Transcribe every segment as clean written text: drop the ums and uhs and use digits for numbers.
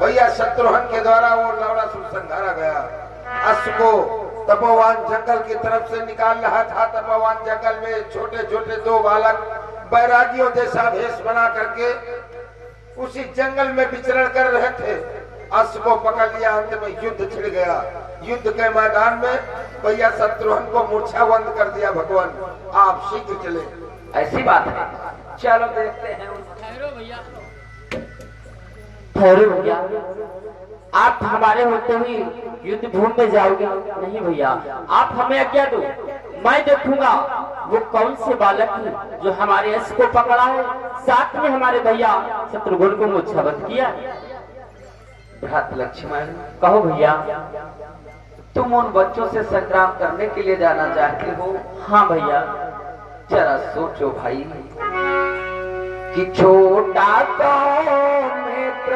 भैया शत्रुघ्न के द्वारा वो लवणासुर संघारा गया। अश्व को तपोवन जंगल की तरफ से निकाल रहा था। तपोवन जंगल में छोटे छोटे दो बालक बैरागियों जैसा भेष बना करके उसी जंगल में विचरण कर रहे थे। अश्व को पकड़ लिया, अंत में युद्ध छिड़ गया। युद्ध के मैदान में भैया शत्रुघ्न को मूर्छाबंद कर दिया। भगवान आप शीघ्र चले। ऐसी बात है, चलो देखते हैं। ठहरो भैया, आप हमारे होते हुए युद्ध भूमि में जाओगे? नहीं भैया, आप हमें आज्ञा दो, मैं देखूंगा वो कौन से बालक है जो हमारे अश्व को पकड़ा है, साथ में हमारे भैया शत्रुघ्न को मूर्छाबंद किया। भ्रात लक्ष्मण, कहो भैया। तुम उन बच्चों से संग्राम करने के लिए जाना चाहते हो? हाँ भैया। जरा सोचो भाई कि छोटा तो मित्र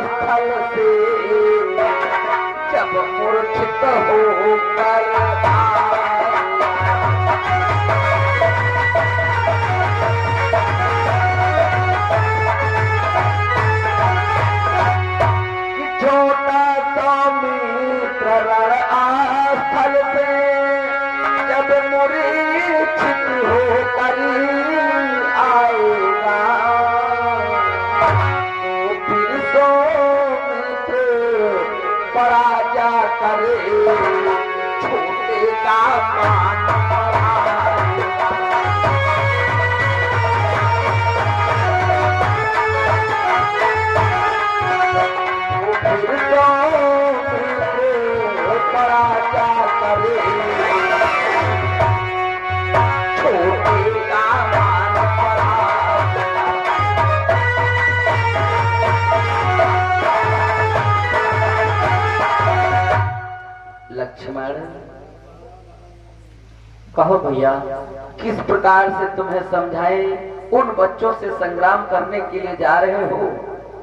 स्थल से जब मूर्छित हो छोटा तो मित्र स्थल से जब मूर्छित होकर आएगा तो फिर सो मित्र पराजा करे छोटे का मान बढ़ाएगा। तो फिर सो मित्र पराजा करे लक्ष्मण, कहो भैया। किस प्रकार से तुम्हें समझाए? उन बच्चों से संग्राम करने के लिए जा रहे हो,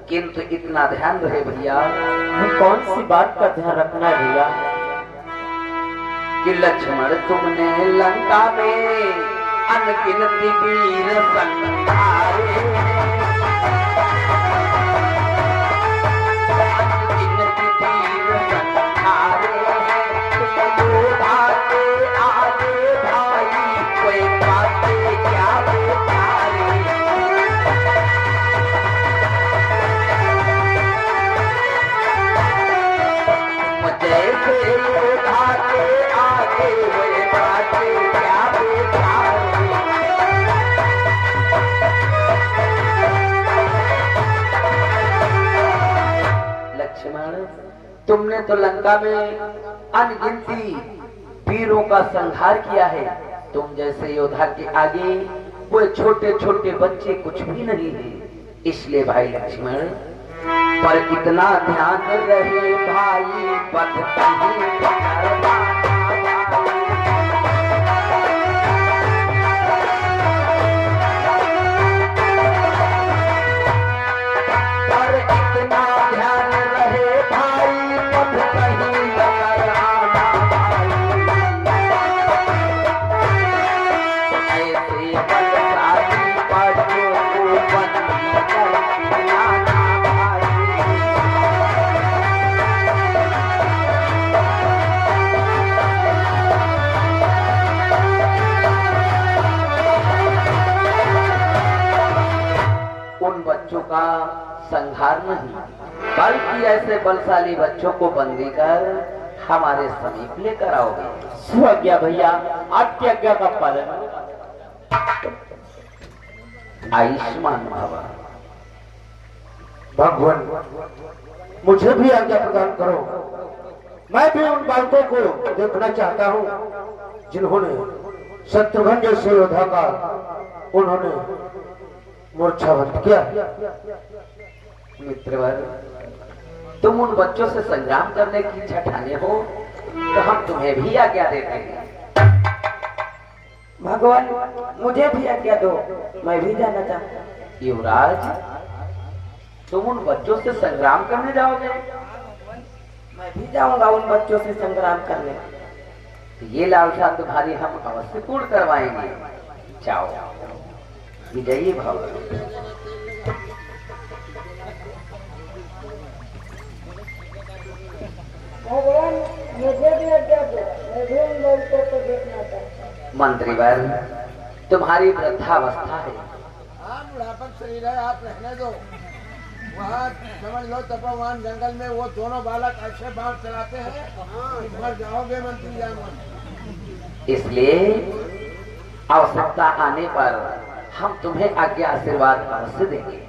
किंतु इतना ध्यान रहे भैया। कौन सी बात का ध्यान रखना है भैया? कि लक्ष्मण, तुमने लंका में अनगिनत वीर संहारे, तुमने तो लंका में अनगिनती वीरों का संहार किया है। तुम जैसे योद्धा के आगे वो छोटे छोटे बच्चे कुछ भी नहीं है। इसलिए भाई लक्ष्मण, पर इतना ध्यान रहे भाई, पथ कहीं पकड़ना का संहार नहीं, बल्कि ऐसे बलशाली बच्चों को बंदी कर हमारे समीप लेकर आओगे। सुआज्ञा भैया, आपकी आज्ञा का पालन। आयुष्मान भव। भगवान, मुझे भी आज्ञा प्रदान करो। मैं भी उन बालकों को देखना चाहता हूँ जिन्होंने शत्रुघ्न जैसे योद्धा का उन्होंने मूर्छाबंद किया। मित्रवर, तुम उन बच्चों से संग्राम करने की इच्छा ठाने हो तो हम तुम्हें भी आज्ञा देते हैं। भगवान, मुझे भी आज्ञा दो, मैं भी जाना चाहता हूँ। युवराज, तुम उन बच्चों से संग्राम करने जाओगे? मैं भी जाऊंगा उन बच्चों से संग्राम करने। ये लालसा तुम्हारी हम अवश्य पूर्ण करवाएंगे। जाओ, विजयी भव। मंत्रीवर, तुम्हारी वृद्धावस्था है, आप बुढ़ापन शरीर है, आप रहने दो। वहाँ समझ लो तपोवन जंगल में वो दोनों बालक ऐसे बाढ़ चलाते हैं कि मर जाओगे मंत्री जान। इसलिए आवश्यकता आने पर हम तुम्हें आज्ञा आशीर्वाद अवश्य देंगे।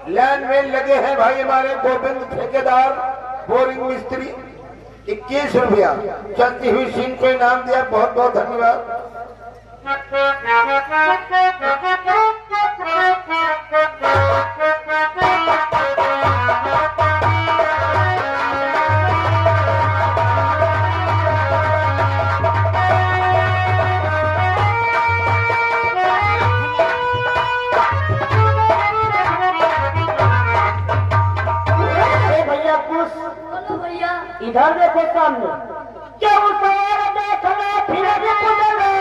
लाइन में लगे हैं भाई हमारे गोविंद ठेकेदार बोरिंग मिस्त्री, 21 रुपया चलती हुई सीन को इनाम दिया, बहुत बहुत धन्यवाद। इधर देखो सामने, क्या वो सवार देखना फिर भी गुजरे,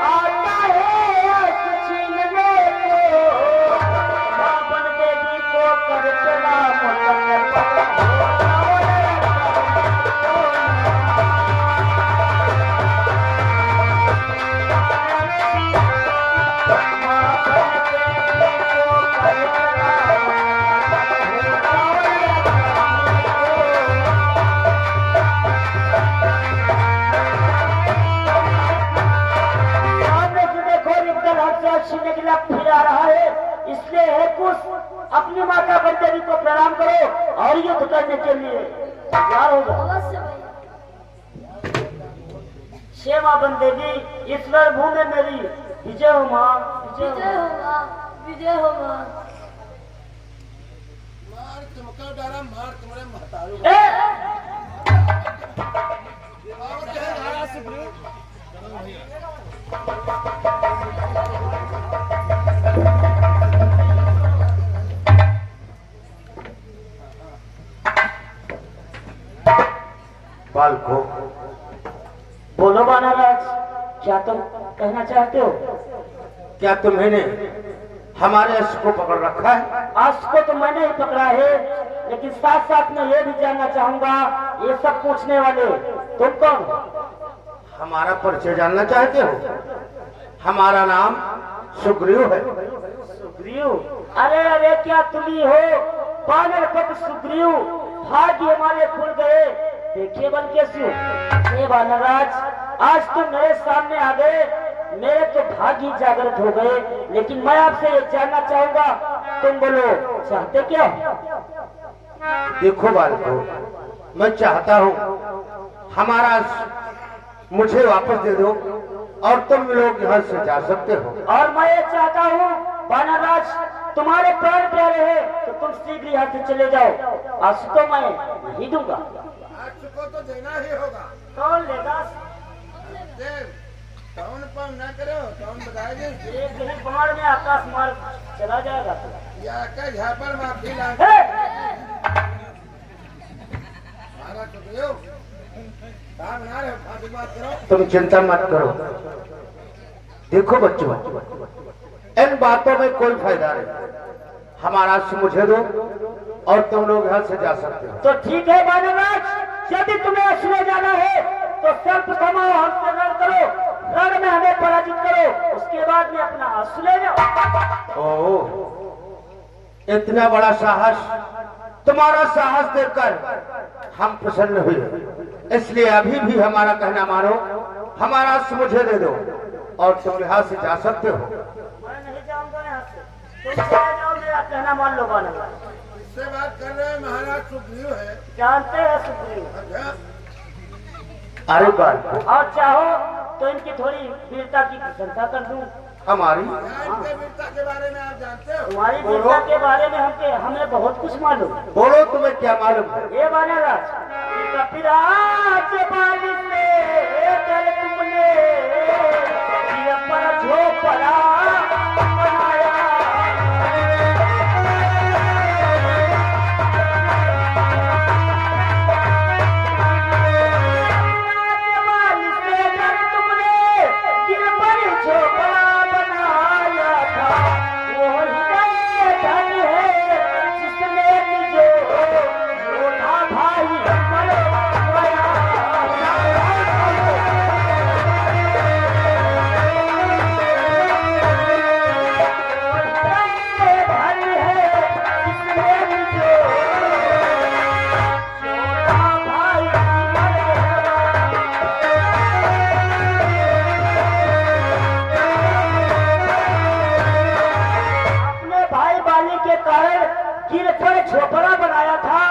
आता है आस छीनने को, बाबन देवी को कर चला इसलिए है कुछ अपनी माता बंदेवी को प्रणाम करो और युद्ध करने के लिए तैयार होगा। शेमा बंदेवी ईश्वर भूमि मेरी, विजय हो माँ, विजय हो माँ, विजय हो माँ। मार तुमको डरा, मार तुम्हारे महतारू बालको, बोलो बानाराज, क्या तुम कहना चाहते हो? क्या तुम्हें हमारे अश्व को पकड़ रखा है? अश्व को तो मैंने ही पकड़ा है, लेकिन साथ साथ में ये भी जानना चाहूंगा, ये सब पूछने वाले तुम कौन? हमारा परिचय जानना चाहते हो? हमारा नाम सुग्रीव है। सुग्रीव? अरे अरे क्या तुम ही हो बानर पट सुग्रीव? भाग्य हमारे खुल गए, देखिए बल कैसी हो। बानरराज, आज तुम मेरे सामने आ गए, मेरे तो भाग्य जागृत हो गए, लेकिन मैं आपसे ये जानना चाहूंगा, तुम बोलो चाहते क्या? देखो बालको, मैं चाहता हूँ हमारा मुझे वापस दे दो और तुम लोग यहाँ से जा सकते हो। और मैं ये चाहता हूँ बानरराज, तुम्हारे प्राण प्यारे हैं तो तुम शीघ्र यहाँ से चले जाओ, आज तो मैं नहीं दूंगा। आज को तो देना ही होगा। कौन लेगा? कौन पाम ना करो, कौन बताएंगे? एक ही बाढ़ में आकाश मार चला जाएगा या का झापर माफी ला मारा तो दो काम ना रहे, फांसी बात करो। तुम चिंता मत करो। देखो बच्चों, इन बातों में कोई फायदा नहीं, हमारा अश्व मुझे दो और तुम लोग यहाँ से जा सकते हो। तो ठीक है बानरराज, यदि तुम्हें अश्व ले जाना है तो सर्प थमाओ, हमसे रण करो, रण में हमें पराजित करो, उसके बाद में अपना अश्व ले जाओ। ओह, इतना बड़ा साहस, तुम्हारा साहस देखकर हम प्रसन्न हुए, इसलिए अभी भी हमारा कहना मानो, हमारा अश्व मुझे दे दो और तुम यहाँ से जा सकते हो। मैं नहीं जाऊंगा यहाँ से, तुम चले जाओ, मेरा कहना मान लो बानरराज। इससे बात कर रहे हैं, महाराज सुग्रीव है। जानते हैं सुग्रीव? अच्छा, अरे बाल, और चाहो तो इनकी थोड़ी वीरता की प्रशंसा कर दूं। हमारी इनके वीरता के बारे में आप जानते हो? तुम्हारी वीरता के बारे में हमें बहुत कुछ मालूम। बोलो, तुम्हें क्या मालूम है? ये बानरराज, कपिराज बाली से जल तुमने ये पर झोपड़ा बनाया, झोपड़ा बनाया था।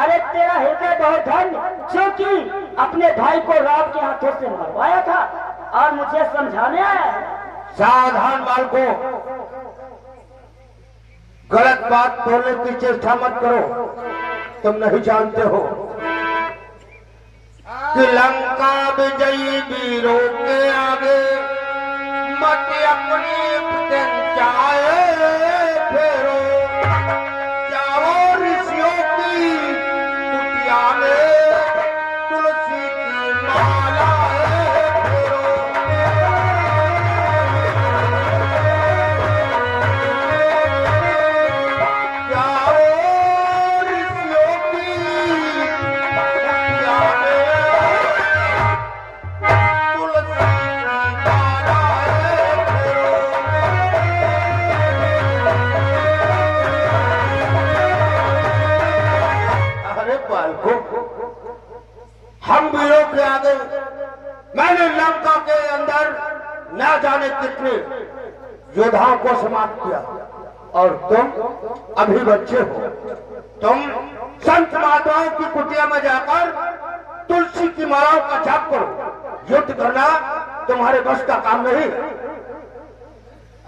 अरे तेरा हृदय बहुत धन्य जो कि अपने भाई को राम के हाथों से मरवाया था और मुझे समझाने आया है। सावधान बालको, गलत बात बोलने की चेष्टा मत करो। तुम नहीं जानते हो कि लंका विजयी वीरों के आगे मत अपनी प्रत्यंचाए फेरो। जाओ ऋषियों की कुटिया में तुलसी की मालाएं फेरो। जाओ ऋषियों की कुटिया में तुलसी की मालाएं फेरो। अरे बालको, हम वीरों के आगे मैंने लंका के अंदर न जाने कितने योद्धाओं को समाप्त किया और तुम अभी बच्चे हो। तुम संत महात्माओं की कुटिया में जाकर तुलसी की मालाओं का जाप करो। युद्ध करना तुम्हारे बस का काम नहीं।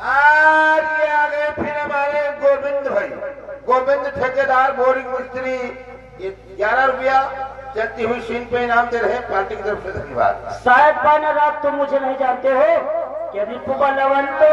आज आगे फिर हमारे गोविंद भाई, गोविंद ठेकेदार बोरिंग मिस्त्री, 11 रुपया चलती हुई सीन पे इनाम दे रहे हैं। पार्टी की तरफ से धन्यवाद। शायद पाना रात तुम मुझे नहीं जानते हो कि रिपु बलवंतो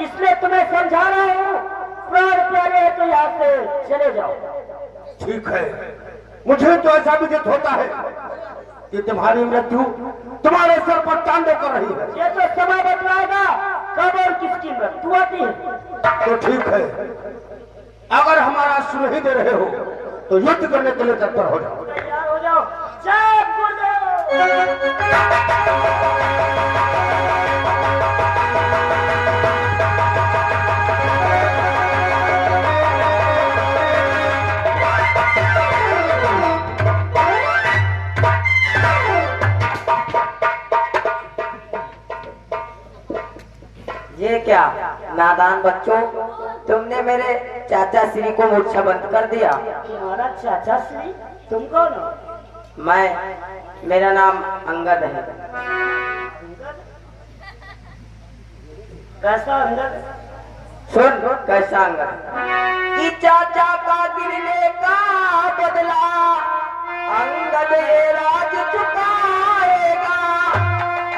इसलिए तुम्हें समझा रहा हूँ। प्राण प्यारे है तो यहाँ से चले जाओ। ठीक है, मुझे तो ऐसा विदित होता है कि तुम्हारी मृत्यु तुम्हारे सर पर तांडव कर रही है। ये तो समय बतलाएगा कब और किसकी मृत्यु आती है। तो ठीक है, अगर हमारा सुन ही दे रहे हो तो युद्ध करने के लिए तत्पर हो जाओ। तैयार हो जाओ। जय गुरुदेव। ये क्या नादान बच्चों, तुमने मेरे चाचा श्री को मूर्छा बंद कर दिया। तुम्हारा चाचा श्री? तुम कौन हो? मेरा नाम अंगद है। कैसा अंगद? सुन कैसा अंगद कि चाचा का गिरने का बदला अंगद ये राज चुकाएगा।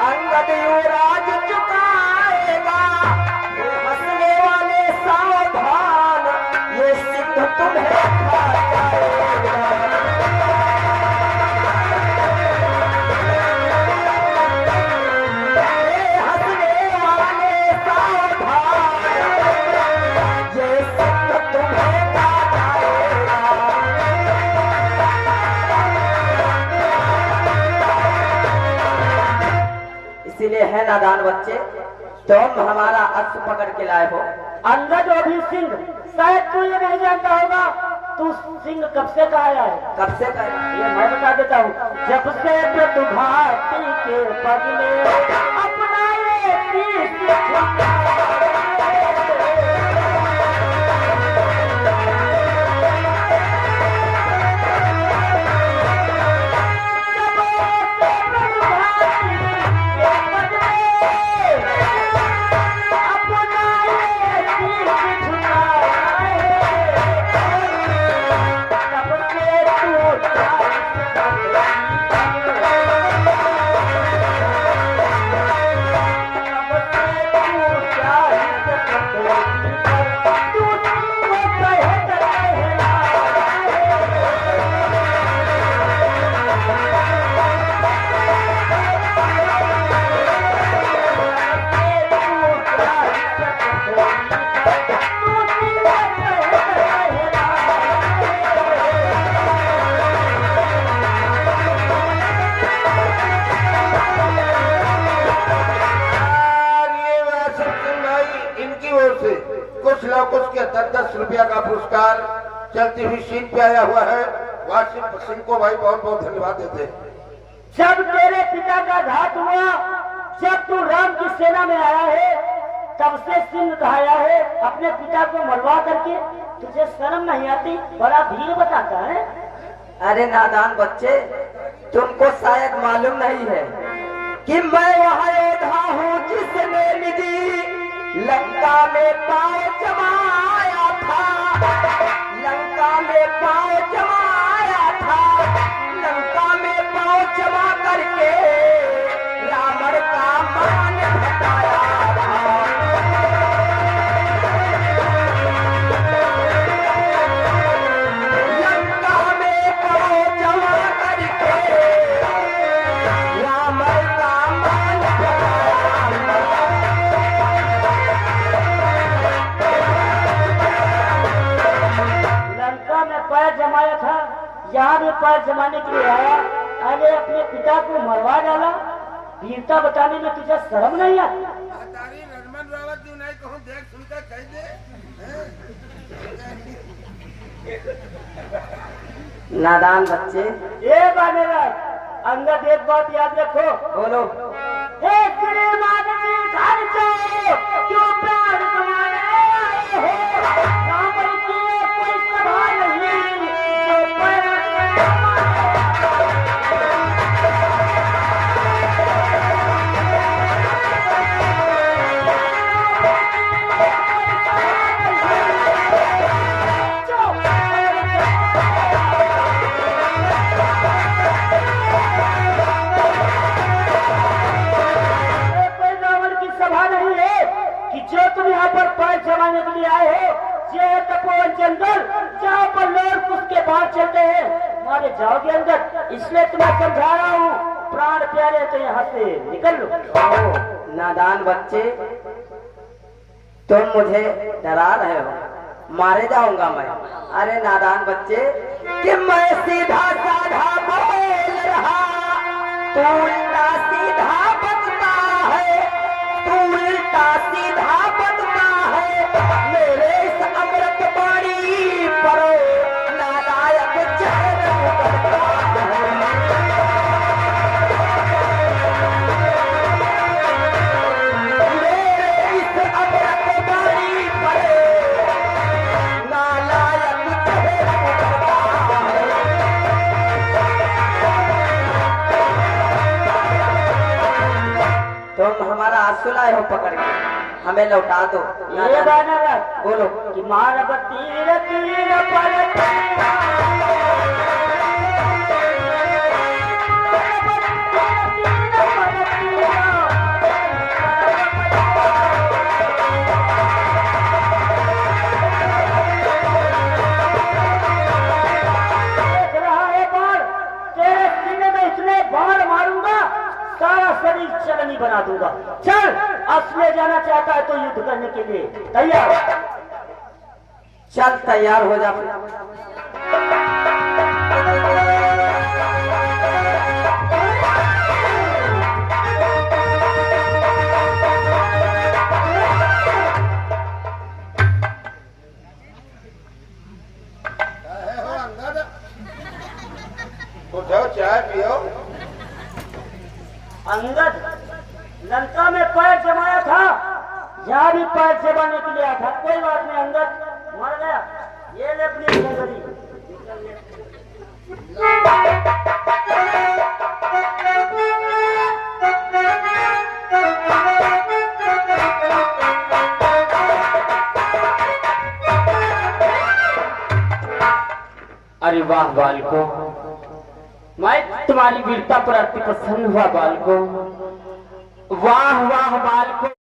अंगद ये राज चुकाएगा। ये हंसने वाले सावधान, ये सिद्ध तुम्हें खा जाएगा। ये हंसने वाले सावधान, ये सिद्ध तुम्हें खा जाएगा। इसीलिए है नादान बच्चे, तुम हमारा अश्व पकड़ के लाए हो। अंगद अभी सिंह, शायद तू ये नहीं जानता होगा तू सिंह कब से कहा है। कब से कर ये मैं बता देता हूँ। जब से तू घाटी के पगले अपना ये शीश लौकुश के 10-10 रुपया का पुरस्कार चलती हुई सीट पे आया हुआ है। वासिफ सिंह को भाई बहुत बहुत धन्यवाद देते हैं। जब तेरे पिता का घात हुआ, जब तू राम की सेना में आया है, तब से सिंह कहाया है अपने पिता को मरवा करके। तुझे शर्म नहीं आती? बड़ा भीड़ बताता है। अरे नादान बच्चे, तुमको शायद मालूम नहीं है कि मैं वह योद्धा हूँ जिसने निधि लंका में पाँव जमाया था। लंका में पाँव जमाया था। लंका में पाँव जमा करके रावण का मान हटाया था। लंका में पाँव जमा करके रावण का मान हटाया लंका में पैर जमाया था, यहाँ भी पैर जमाने के लिए आया। अरे अपने पिता को मरवा डाला। वीरता बताने में तुझे शर्म नहीं आती? नादान बच्चे, ये बानेराज, अंगद एक बात याद रखो। बोलो। हे श्रीमान जी घर जाओ, क्यों प्राण कमाने आए हो? रावण की कोई सभा नहीं, जो प्राण कमाने जो तुम यहाँ पर पैर जमाने के लिए आए हो, ये है तपोवन जंगल, जहाँ पर लोग उसके बाहर चलते हैं। मारे जाओगे अंदर, इसलिए तुम्हें समझा रहा हूँ। प्राण प्यारे तो यहाँ से निकल लो। नादान बच्चे, तुम मुझे डरा रहे हो, मारे जाऊंगा मैं। अरे नादान बच्चे, कि मैं सीधा साधा बोल रहा, तू उल्टा सीधा बकता है। तू उल्टा सीधा बकता है। मेरे इस अमृत बाणी पर नालायक चैन उतरता है। मेरे इस अमृत बाणी पर नालायक चैन उतरता है। तुम हमारा आंसू लाए हो पकड़ के, हमें लौटा दो। ये बानर बोलो। कि मानव तीर तीर पर तीरा, देख रहा है बाण, तेरे सीने में इतने बाण मारूंगा, सारा शरीर चलनी बना दूंगा। चल, असले जाना चाहता है तो युद्ध करने के लिए तैयार। चल तैयार हो जा। उठो, चाय पियो। अंगद, लंका में पैर जमाया था, यहाँ भी पैर जमाने के लिए आया था। कोई बात नहीं अंगद, मर गया। ये ले अपनी नजरी। अरे वाह बालको, मैं तुम्हारी वीरता पर अति प्रसन्न हुआ बालको। वाह वाह बालको।